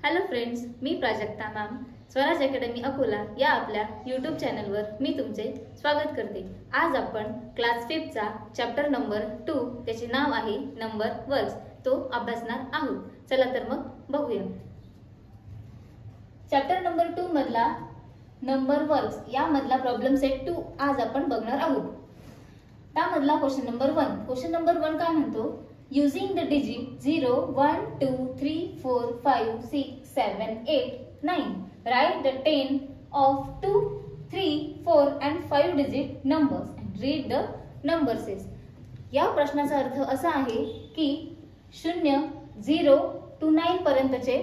Hello friends, मी Prajakta ma'am Swaraj academy Akola या आपल्या YouTube चॅनलवर मी तुमचे स्वागत करते। आज आपण क्लास 5 चा चॅप्टर नंबर 2 त्याचे नाव आहे नंबर वर्ड्स तो अभ्यासणार आहोत। चला तर मग बघूया। चॅप्टर नंबर 2 मधला नंबर वर्ड्स या मधला प्रॉब्लेम सेट 2 आज आपण बघणार आहोत। त्यामधला क्वेश्चन नंबर 1 काय म्हणतो, using the digit 0 1 2 3 4 5 6 7 8 9 write the 10 of 2 3 4 and 5 digit numbers and read the number sets। या प्रश्नाचा अर्थ असा आहे की 0 0 to 9 पर्यंतचे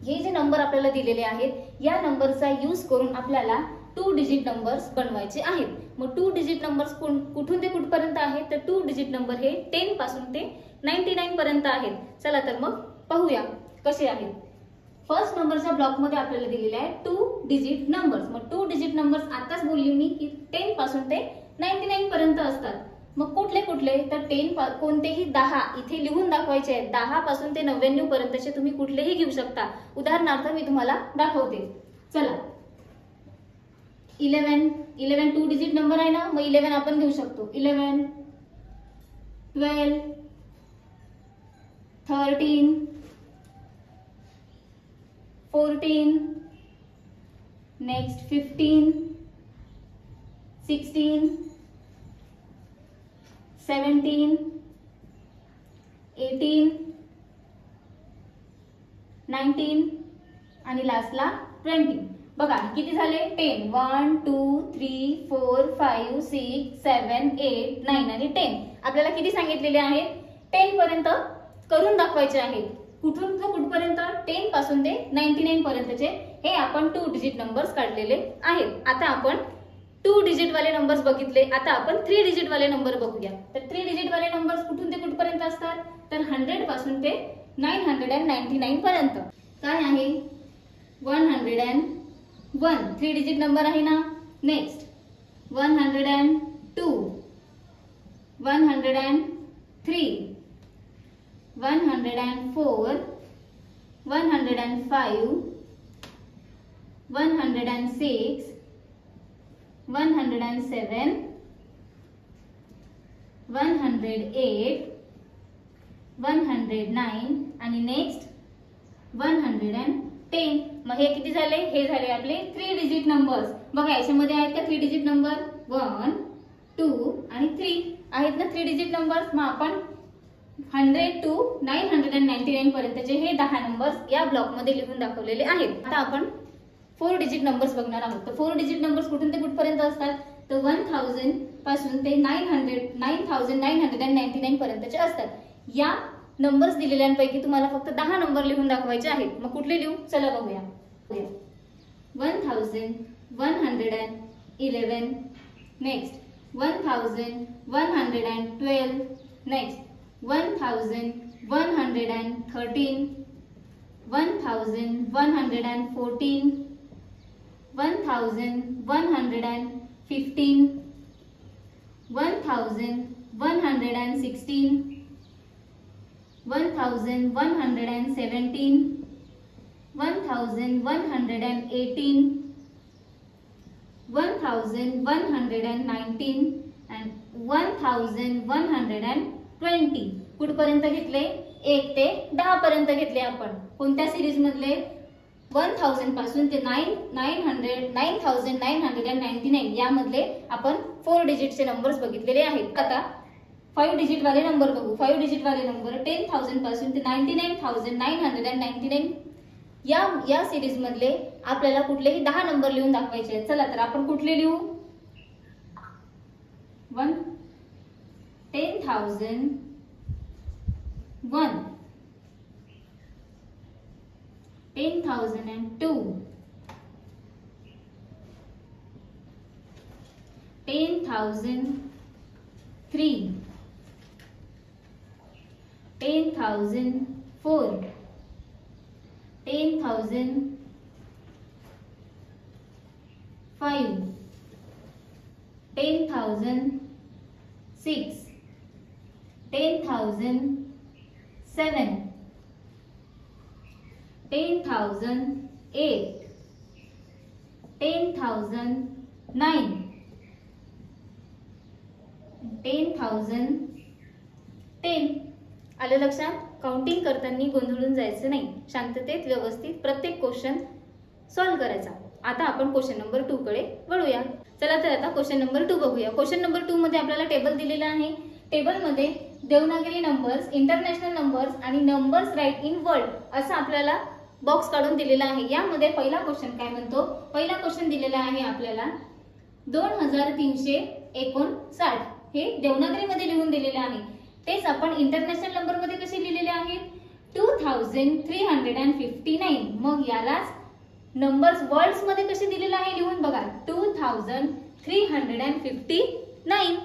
हे जे नंबर आपल्याला दिलेले आहेत या नंबरचा यूज करून आपल्याला 2 डिजिट नंबर्स बनवायचे आहेत। मग 2 डिजिट नंबर्स कुठून ते कुठपर्यंत आहेत, तर 2 डिजिट नंबर हे 10 पासून ते 99 पर्यंत आहेत। चला तर मग पाहूया कसे आहेत। फर्स्ट नंबरच्या ब्लॉक मध्ये आपल्याला दिलेले आहे 2 डिजिट नंबर्स। मग 2 डिजिट नंबर्स आताच बोलली मी की 10 पासून ते 99 पर्यंत असतात। मग कुठले कुठले, तर 10 कोणतेही 10 इथे लिहून दाखवायचे आहेत। 10 पासून ते 99 पर्यंतचे तुम्ही कुठलेही घेऊ शकता। उदाहरणार्थ मी तुम्हाला दाखवते। चला 11 2 डिजिट नंबर आहे ना, मग 11 आपण घेऊ शकतो। 11 12 13 14 नेक्स्ट 15 16 17 18 19 आणि लास्टला 20। बघा किती झाले, 10 1 2 3 4 5 6 7 8 9 आणि 10। आपल्याला किती सांगितलेले आहेत, 10 पर्यंत करून दाखवायचे आहेत। कुठून ते कुठपर्यंत, 10 पासून ते 99 पर्यंतचे हे आपण 2 डिजिट नंबर्स काढलेले आहेत। आता आपण 2 डिजिट वाले नंबर्स बघितले, आता आपण 3 डिजिट वाले नंबर बघूया। तर 3 डिजिट वाले नंबर्स कुठून ते कुठपर्यंत असतात, तर 100 पासून ते 999 पर्यंत। काय आहे, 101 3 डिजिट नंबर आहे ना। नेक्स्ट 102 103 104 105 106 107 108 109 आणि नेक्स्ट 110। मग हे किती झाले, हे झाले आपले 3 डिजिट नंबर्स। बघा याच्यामध्ये आहेत का 3 डिजिट नंबर, 1 2 आणि 3 आहेत ना 3 डिजिट नंबर्स। मग आपण 100 to 999 पर्यंतचे हे 10 नंबर्स या ब्लॉक मध्ये लिहून दाखवलेले आहेत। आता आपण 4 डिजिट नंबर्स बघणार आहोत। तर 4 डिजिट नंबर्स कुठून ते कुठपर्यंत असतात, तर 1000 पासून ते 9999 पर्यंतचे असतात। या नंबर्स दिलेल्यांपैकी तुम्हाला फक्त 10 नंबर लिहून दाखवायचे आहेत। मग कुठले लिहू, चला बघूया। 1111 नेक्स्ट 1112 नेक्स्ट 1113 1114 1115 1116 1117 1118 1119 and 1120 कुठपर्यंत घेतले, 1 ते 10 पर्यंत घेतले आपण। कोणत्या सिरीज मधले, 1000 पासून ते 9999 यामधले आपण 4 डिजिटचे नंबर्स बघितलेले आहेत। आता 5 डिजिट वाले नंबर बघू। 5 डिजिट वाले नंबर 10,000 पासून ते 99,999 या सिरीज मधले आपल्याला कुठलेही 10 नंबर लिहून दाखवायचे आहेत। चला तर आपण कुठले लिहू, 10,001 10,002 10,003 10,004 10,005 10,006 10,007 10,008, 10,009, 10,010. आलं लक्षात? काउंटिंग करताना गोंधळून जायचं नाही, शांततेत व्यवस्थित प्रत्येक क्वेश्चन सॉल्व्ह करायचा. आता आपण क्वेश्चन नंबर 2 कडे वळूया. चला तर आता क्वेश्चन नंबर 2 बघूया. क्वेश्चन नंबर 2 मध्ये आपल्याला टेबल दिलेला आहे. टेबलमध्ये देवनागरी नंबर्स, इंटरनॅशनल नंबर्स आणि नंबर्स राईट इन वर्ल्ड असं आपल्याला बॉक्स काढून दिलेला आहे. यामध्ये पहिला क्वेश्चन काय म्हणतो? पहिला क्वेश्चन दिलेला आहे आपल्याला 2359. हे देवनागरीमध्ये लिहून दिलेले आहे. तेच आपण इंटरनॅशनल नंबर मध्ये कसे लिहिलेले आहेत? 2359. मग यालाच नंबर्स वर्ड्स मध्ये कसे दिलेले आहे लिहून बघा, 2359.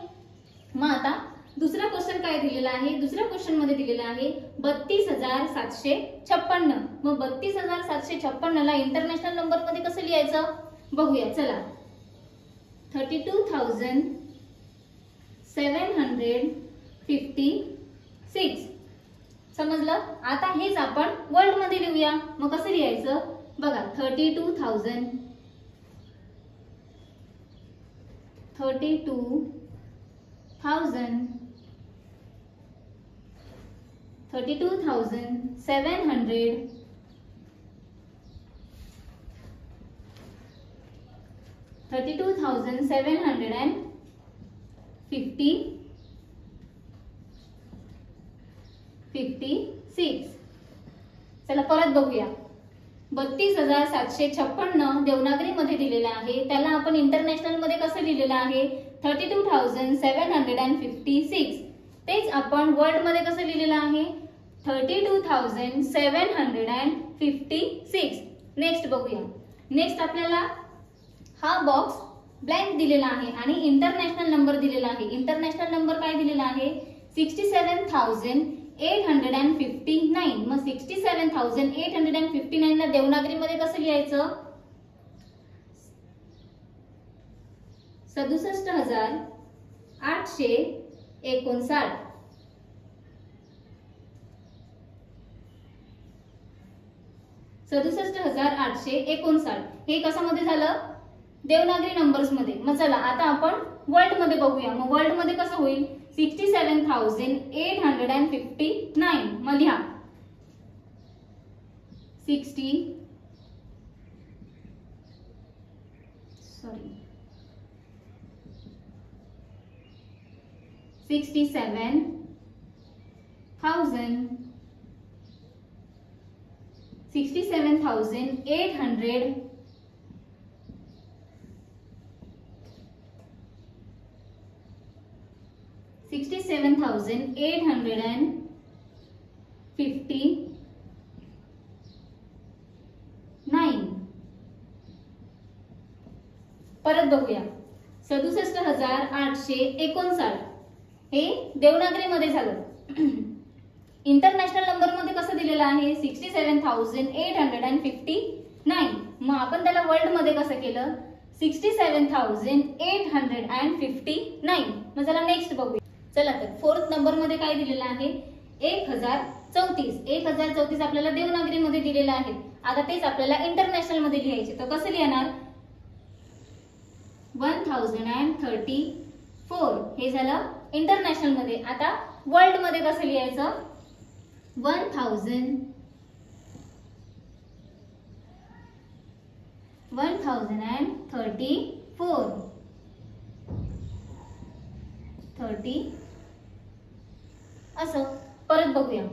मग आता दुसरा क्वेश्चन काय दिलेला आहे? दुसऱ्या क्वेश्चन मध्ये दिलेला आहे 32,756. मग 32,756 ला इंटरनॅशनल नंबर मध्ये कसं लिहायचं बघूया. चला, 32,756. समजलं? आता हेच आपण वर्ल्ड मध्ये लिहूया. मग कसं लिहायचं बघा, 32,756 56. चला परत बघूया. 32,756 देवनागरी मध्ये दिलेला आहे, त्याला आपण इंटरनॅशनल मध्ये कसं लिहिलेलं आहे? 32,756. तेच आपण वर्ल्ड मध्ये कसं लिहिलेलं आहे? 32,756. नेक्स्ट बघूया. नेक्स्ट आपल्याला हा बॉक्स ब्लँक दिलेला आहे आणि इंटरनॅशनल नंबर दिलेला आहे. इंटरनॅशनल नंबर काय दिलेला आहे? 67,859. मग 67,859 ला देवनागरी मध्ये कसं लिहायचं? 67,859. 67,859 हे कशामध्ये झालं? देवनागरी नंबर्स मध्ये. मग चला आता आपण वर्ल्ड मध्ये बघूया. मग वर्ल्ड मध्ये कसं होईल? 67,859. मग लिहा 67,800 67,859. परत बघूया. 67,859 हे देवनागरी मध्ये झालं. इंटरनॅशनल नंबर मध्ये कसं दिलेलं आहे? 67,859. मग आपण त्याला वर्ल्ड मध्ये कसं केलं? 67,859. मग चला नेक्स्ट बघूया. चला तर फोर्थ नंबर मध्ये काय दिलेलं आहे? 1034. 1034 आपल्याला देवनागरी मध्ये दिलेलं आहे. आता तेच आपल्याला इंटरनॅशनल मध्ये लिहायचे. तर कसं लिहिणार? 1034 हे झालं इंटरनॅशनल मध्ये. आता वर्ल्ड मध्ये कसं लिहायचं? 1034. असं. परत बघूया.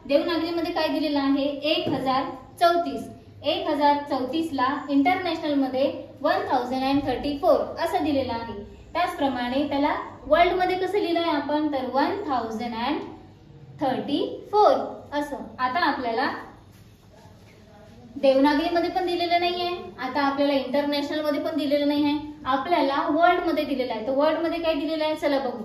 देवनागरी मध्ये काय दिलेलं आहे? 1034. 1034 ला इंटरनॅशनल मध्ये 1034 असं दिलेलं आहे. त्याचप्रमाणे त्याला वर्ल्ड मध्ये कसं लिहिलंय आपण? तर 1034 असं. आता आपल्याला देवनागरी मध्ये पण दिलेलं नाहीये, आता आपल्याला इंटरनॅशनल मध्ये पण दिलेलं नाही आहे, आपल्याला वर्ल्ड मध्ये दिलेलं आहे. तर वर्ल्ड मध्ये काय दिलेलं आहे चला बघू.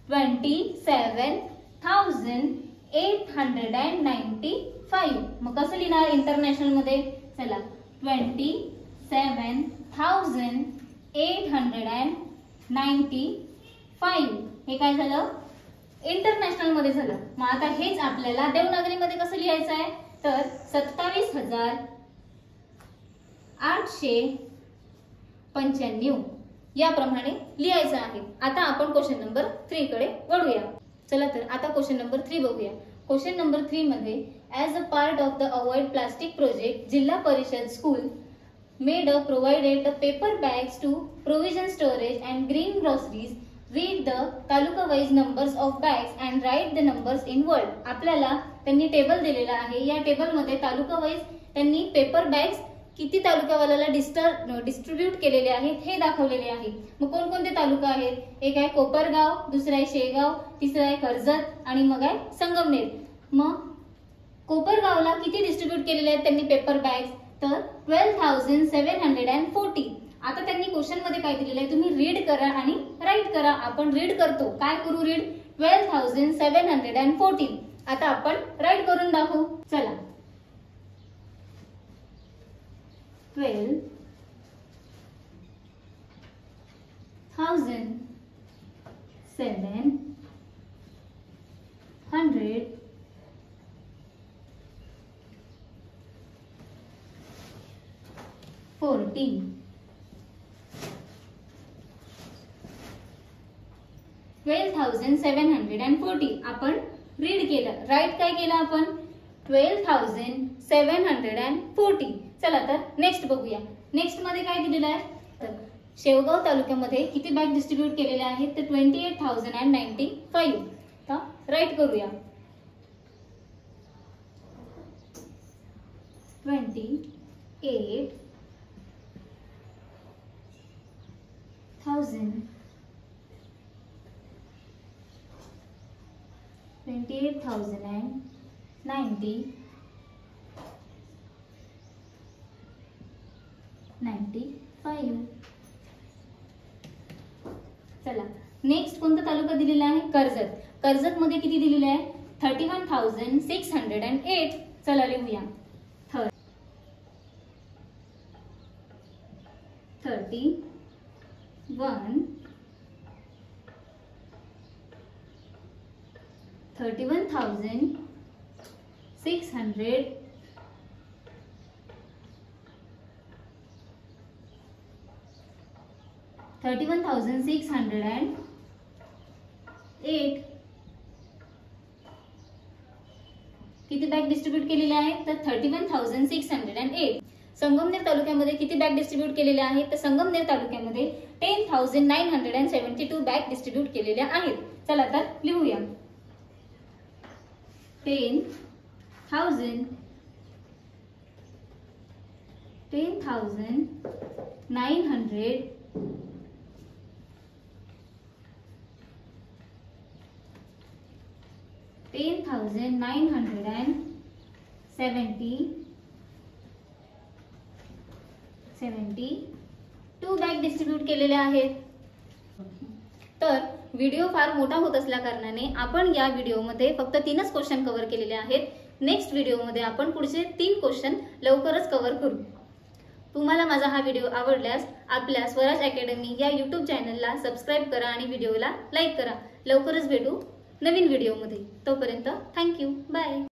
27,895. मग कसं लिहिणार इंटरनॅशनल मध्ये? चला 27,895 हे काय झालं? इंटरनॅशनल मध्ये झालं. मग आता हेच आपल्याला देवनागरी मध्ये कसं लिहायचं आहे? तर 27,895 याप्रमाणे लिहायचं आहे. आता आपण क्वेश्चन नंबर 3 कडे वळूया. चला तर आता क्वेश्चन नंबर 3 बघूया. क्वेश्चन नंबर 3 मध्ये as a part of the avoid plastic project जिल्हा परिषद school made a provided the paper bags to provision storage and green groceries. Read the taluka wise numbers of bags and write the numbers in word. आपल्याला त्यांनी table दिलेला आहे. या table मध्ये तालुका wise त्यांनी paper bags किती तालुकावाल्याला distribute केलेले आहेत हे दाखवलेले आहे. मग कोणकोणते तालुका आहेत? एक आहे कोपरगाव, दुसरा आहे शेगाव, तिसरा आहे कर्जत आणि मग आहे संगमनेर. मग कोपरगावला किती डिस्ट्रीब्यूट केलेले आहेत त्यांनी पेपर बॅग्स? तर 12,740. आता त्यांनी क्वेश्चन मध्ये काय दिलेलं आहे तुम्ही रीड करा आणि राईट करा. आपण रीड करतो. काय करू रीड? 12,740. आता आपण राईट करून दाखवू. चला 12,740 12,740 आपण रीड केलं. राईट काय केलं आपण? 12,740. चला तर नेक्स्ट बघूया. नेक्स्ट मध्ये काय दिलेलं आहे? तर शेवगाव तालुक्यामध्ये किती बॅग डिस्ट्रीब्यूट केलेल्या आहेत? तर 28,095. तर राईट करूया. 28,095 चला नेक्स्ट कोणता तालुका दिलेला आहे? कर्जत. कर्जत मध्ये किती दिलेले आहे? 31,608. चला लिहूया. 31,608 किती बॅग डिस्ट्रीब्यूट केलेले आहेत? तर 31,608. संगमनेर तालुक्यामध्ये किती बॅग डिस्ट्रीब्यूट केलेल्या आहेत? तर संगमनेर तालुक्यामध्ये 10,972 बॅग डिस्ट्रीब्यूट केलेल्या आहेत. चला तर लिहूया. 10,972 बॅग डिस्ट्रीब्यूट केलेल्या आहेत. तर व्हिडिओ फार मोठा होत असल्या कारणाने आपण या व्हिडिओमध्ये फक्त 3च क्वेश्चन कव्हर केलेले आहेत. नेक्स्ट व्हिडिओमध्ये आपण पुढचे 3 क्वेश्चन लवकरच कव्हर करू. तुम्हाला माझा हा व्हिडिओ आवडल्यास आपल्या स्वराज अकॅडमी या YouTube चॅनलला सबस्क्राईब करा आणि व्हिडिओला लाईक करा. लवकरच भेटू नवीन व्हिडिओमध्ये. तोपर्यंत थँक्यू. बाय.